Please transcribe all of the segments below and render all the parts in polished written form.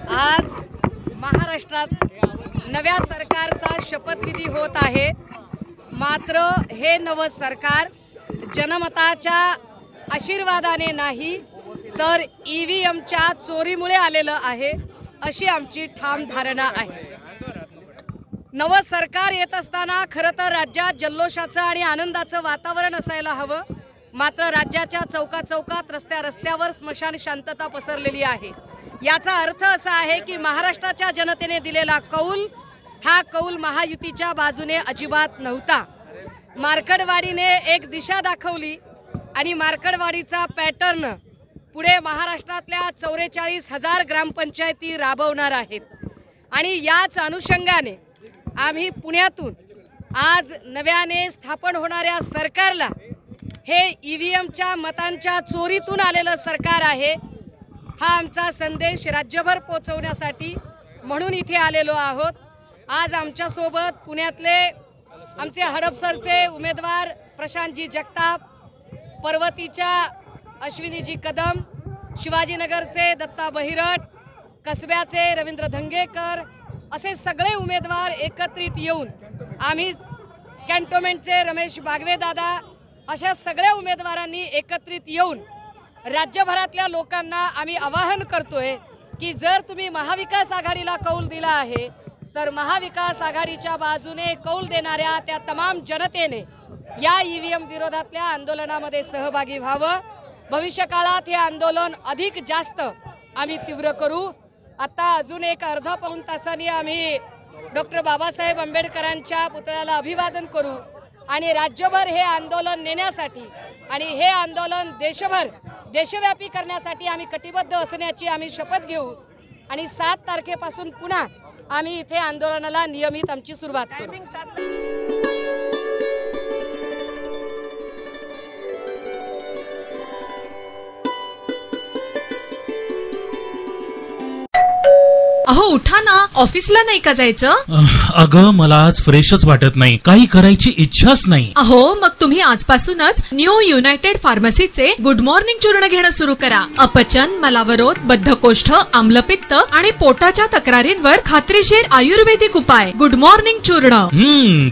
आज महाराष्ट्रात नव्या सरकारचा शपथविधी होत आहे। मात्र हे नवं सरकार जनमताच्या आशीर्वादाने नाही तर ईव्हीएमच्या चोरीमुळे आलेलं आहे अशी आमची ठाम धारणा आहे। नवं सरकार येत असताना खरं तर राज्यात जल्लोषाचं आणि आनंदाचं वातावरण असायला हवं, मात्र राज्याच्या चौकाचौकात रस्त्यावर स्मशान शांतता पसरलेली आहे। याचा अर्थ असा आहे की महाराष्ट्राच्या जनतेने दिलेला कौल हा कौल महायुतीच्या बाजूने अजिबात नव्हता। मार्कडवाडीने एक दिशा दाखवली आणि मार्कडवाडीचा पॅटर्न पुढे महाराष्ट्रातल्या 44,000 ग्रामपंचायती राबवणार आहेत आणि याच अनुषंगाने आम्ही पुण्यातून आज नव्याने स्थापन होणाऱ्या सरकारला हे ईव्हीएमच्या मतांच्या चोरीतून आलेलं सरकार आहे हा आमचा संदेश राज्यभर पोहोचवण्यासाठी म्हणून इथे आलेलो आहोत। आज आमच्या सोबत पुण्यातले आमचे हडपसरचे उमेदवार प्रशांतजी जगताप, पर्वतीच्या अश्विनीजी कदम, शिवाजीनगरचे दत्ता बहिरट, कसब्याचे रवींद्र धंगेकर असे सगळे उमेदवार एकत्रित येऊन आम्ही कॅन्टोन्मेंटचे रमेश बागवे दादा अशा सगळ्या उमेदवारांनी एकत्रित येऊन राज्यभरातल्या लोकांना आम्ही आवाहन करतोय की जर तुम्ही महाविकास आघाडीला कौल दिला आहे तर महाविकास आघाडीच्या बाजूने कौल देणाऱ्या त्या तमाम जनतेने या ईव्हीएम विरोधातल्या आंदोलनामध्ये सहभागी व्हावं। भविष्य काळात हे आंदोलन अधिक जास्त आम्ही तीव्र करू। आता अजून एक अर्धा पाऊण तासांनी आम्ही डॉक्टर बाबासाहेब आंबेडकरांच्या पुतळ्याला अभिवादन करू आणि राज्यभर हे आंदोलन नेण्यासाठी आणि हे आंदोलन देशव्यापी करण्यासाठी आम्ही कटिबद्ध असण्याची आम्ही शपथ घेऊ आणि 7 तारखेपासून पुन्हा आम्ही इथे आंदोलनाला नियमित आमची सुरुवात करू। अहो उठा ना, ऑफिसला नाही का जायचं? अगं मला आज फ्रेशच वाटत नाही, काही करायची इच्छाच नाही। अहो मग तुम्ही आजपासूनच न्यू युनायटेड फार्मसीचे गुड मॉर्निंग चूर्ण घेणं सुरू करा। अपचन, मलावरोध, बद्धकोष्ठ, आम्लपित्त आणि पोटाच्या तक्रारींवर खात्रीशीर आयुर्वेदिक उपाय गुड मॉर्निंग चूर्ण।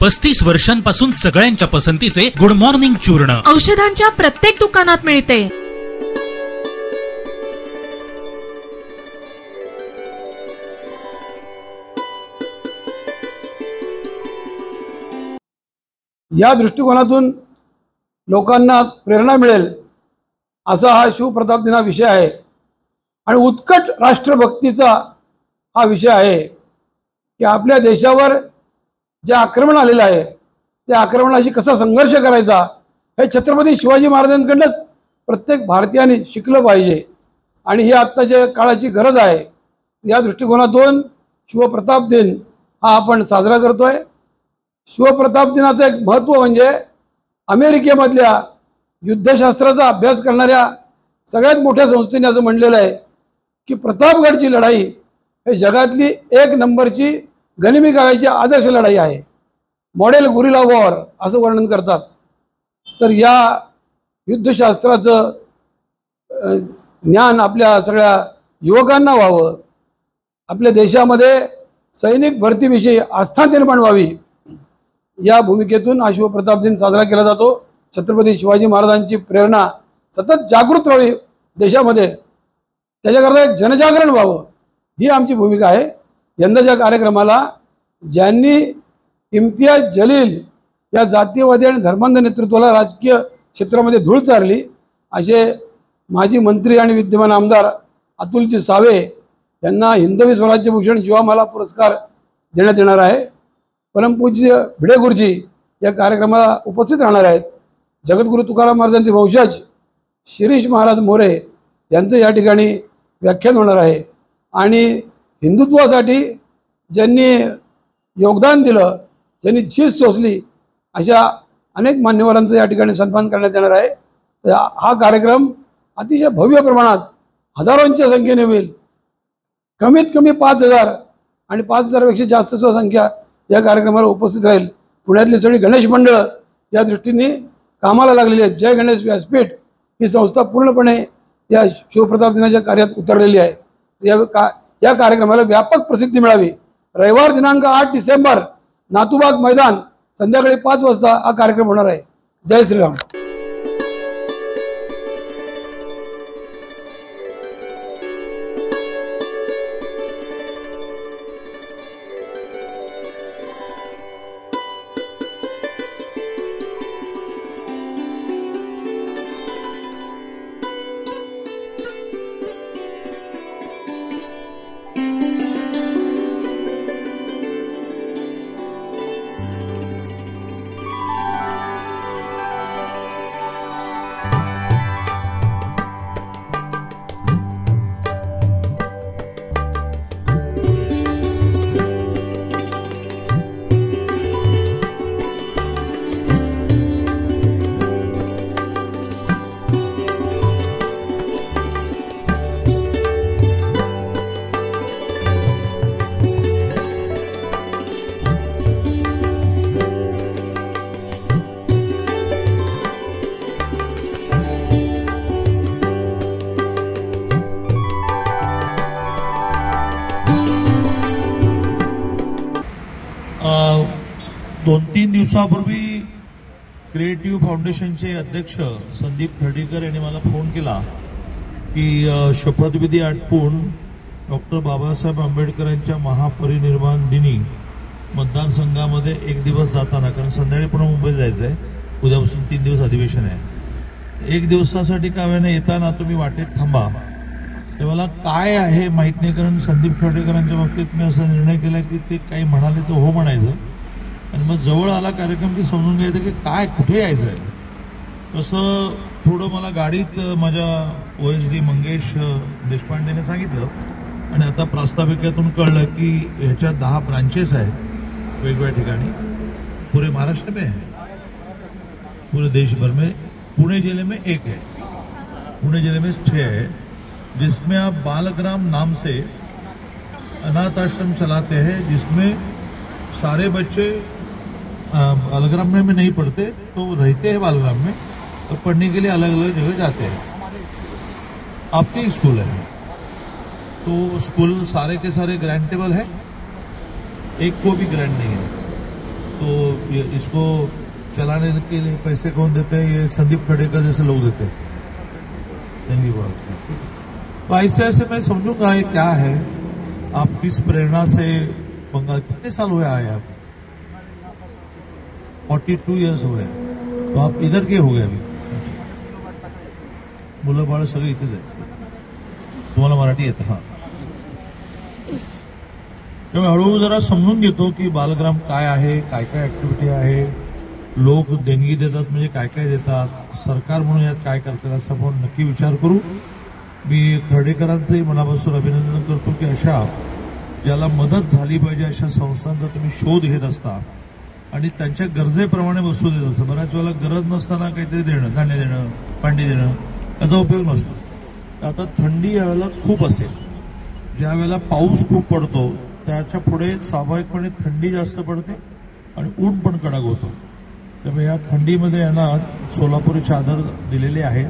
35 वर्षांपासून सगळ्यांच्या पसंतीचे गुड मॉर्निंग चूर्ण औषधांच्या प्रत्येक दुकानात मिळते। या दृष्टिकोनातून लोकांना प्रेरणा मिळेल असा हा शिवप्रताप दिन हा विषय आहे आणि उत्कट राष्ट्रभक्तीचा हा विषय आहे की आपल्या देशावर जे आक्रमण आलेलं आहे त्या आक्रमणाशी कसा संघर्ष करायचा हे छत्रपती शिवाजी महाराजांकडूनच प्रत्येक भारतीयाने शिकलं पाहिजे आणि ही आत्ताच्या काळाची गरज आहे। या दृष्टिकोनातून शिवप्रताप दिन हा आपण साजरा करतोय। शिवप्रताप दिनाचं एक महत्त्व म्हणजे अमेरिकेमधल्या युद्धशास्त्राचा अभ्यास करणाऱ्या सगळ्यात मोठ्या संस्थेने असं म्हणलेलं आहे की प्रतापगडची लढाई हे जगातली 1 नंबरची गनिमी कागाची आदर्श लढाई आहे, मॉडेल गुरिला वॉर असं वर्णन करतात। तर या युद्धशास्त्राचं ज्ञान आपल्या सगळ्या युवकांना व्हावं, आपल्या देशामध्ये सैनिक भरतीविषयी आस्था निर्माण व्हावी या भूमिकेतून हा शिवप्रताप दिन साजरा केला जातो। छत्रपती शिवाजी महाराजांची प्रेरणा सतत जागृत राहावी देशामध्ये, त्याच्याकरता एक जनजागरण व्हावं ही आमची भूमिका आहे। यंदाच्या कार्यक्रमाला ज्यांनी इम्तियाज जलील या जातीयवादी आणि धर्मांध नेतृत्वाला राजकीय क्षेत्रामध्ये धूळ चारली असे माजी मंत्री आणि विद्यमान आमदार अतुलजी सावे यांना हिंदवी स्वराज्य भूषण जीवामाला पुरस्कार देण्यात येणार आहे। परमपूज्य भिडे गुरुजी या कार्यक्रमाला उपस्थित राहणार आहेत। जगद्गुरु तुकाराम महाराजांचे वंशज शिरीष महाराज मोरे यांचं या ठिकाणी व्याख्यान होणार आहे आणि हिंदुत्वासाठी ज्यांनी योगदान दिलं, ज्यांनी झीज सोसली अशा अनेक मान्यवरांचं या ठिकाणी सन्मान करण्यात येणार आहे। तर हा कार्यक्रम अतिशय भव्य प्रमाणात हजारोंच्या संख्येने होईल। कमीत कमी 5,000 आणि 5,000पेक्षा जास्त संख्या या कार्यक्रमाला उपस्थित राहील। पुण्यातली सगळी गणेश मंडळ या दृष्टीने कामाला लागलेली आहेत। जय गणेश व्यासपीठ ही संस्था पूर्णपणे या शिवप्रताप दिनाच्या कार्यात उतरलेली आहे। या कार्यक्रमाला व्यापक प्रसिद्धी मिळावी. रविवार दिनांक 8 डिसेंबर नातूबाग मैदान संध्याकाळी 5 वाजता हा कार्यक्रम होणार आहे. जय श्रीराम. दोन तीन दिवसापूर्वी क्रिएटिव्ह फाउंडेशनचे अध्यक्ष संदीप खर्डीकर यांनी मला फोन केला की शपथविधी आटपून डॉक्टर बाबासाहेब आंबेडकरांच्या महापरिनिर्वाण दिनी मतदारसंघामध्ये एक दिवस जाताना, कारण संध्याकाळी पुन्हा मुंबईत जायचं आहे, उद्यापासून 3 दिवस अधिवेशन आहे, एक दिवसासाठी का वेळेने येताना तुम्ही वाटेत थांबा. ते मला काय आहे माहीत नाही, कारण संदीप खर्डेकरांच्या बाबतीत मी असा निर्णय केला की ते काही म्हणाले तर हो म्हणायचं, आणि मग जवळ आला कार्यक्रम की समजून घ्यायचं की काय कुठे यायचं आहे. तसं थोडं मला गाडीत माझ्या OSD मंगेश देशपांडेने सांगितलं, आणि आता प्रास्ताविकेतून कळलं की ह्याच्या 10 ब्रांचेस आहेत वेगवेगळ्या ठिकाणी, पूरे महाराष्ट्र में है, पूरे देश भर में. पुणे जिले में 1 है, पुणे जिले में 6 है, जिसमें आप बालग्राम नाम से अनाथ आश्रम चलाते हैं, जिसमें सारे बच्चे बालग्राम में नहीं पढ़ते, तो रहते हैं बालग्राम में और पढ़ने के लिए अलग अलग जगह जाते हैं. आपके ही स्कूल है, तो स्कूल सारे के सारे ग्रांटेबल है, एक को भी ग्रांट नहीं है. तो ये इसको चलाने के लिए पैसे कौन देते हैं? ये संदीप खर्डेकर जैसे लोग देते हैं. तो ऐसे ऐसे मैं समझूंगा ये क्या है, आप किस प्रेरणा से बंगाल, कितने साल हुए आए आप? 42 इयर्स हो गए. तो आप इधर के हो गए अभी? मुलं बाळ सगळे इथेच आहे. तुम्हाला मराठी येतं? हा. त्यामुळे हळूहळू जरा समजून घेतो की बालग्राम काय आहे, काय काय ऍक्टिव्हिटी आहे, लोक देणगी देतात म्हणजे काय काय देतात, सरकार म्हणून यात काय करतात, असं आपण नक्की विचार करू. मी खर्डेकरांचंही मनापासून अभिनंदन करतो की अशा ज्याला मदत झाली पाहिजे अशा संस्थांचा तुम्ही शोध घेत असता आणि त्यांच्या गरजेप्रमाणे वस्तू देत असता. बऱ्याच वेळेला गरज नसताना काहीतरी देणं, धान्य देणं, भांडी देणं, याचा उपयोग नसतो. आता थंडी यावेळेला खूप असेल, ज्या वेळेला पाऊस खूप पडतो त्याच्या पुढे स्वाभाविकपणे थंडी जास्त पडते आणि ऊन पण कडक होतो. त्यामुळे या थंडीमध्ये यांना सोलापुरी चादर दिलेली आहे.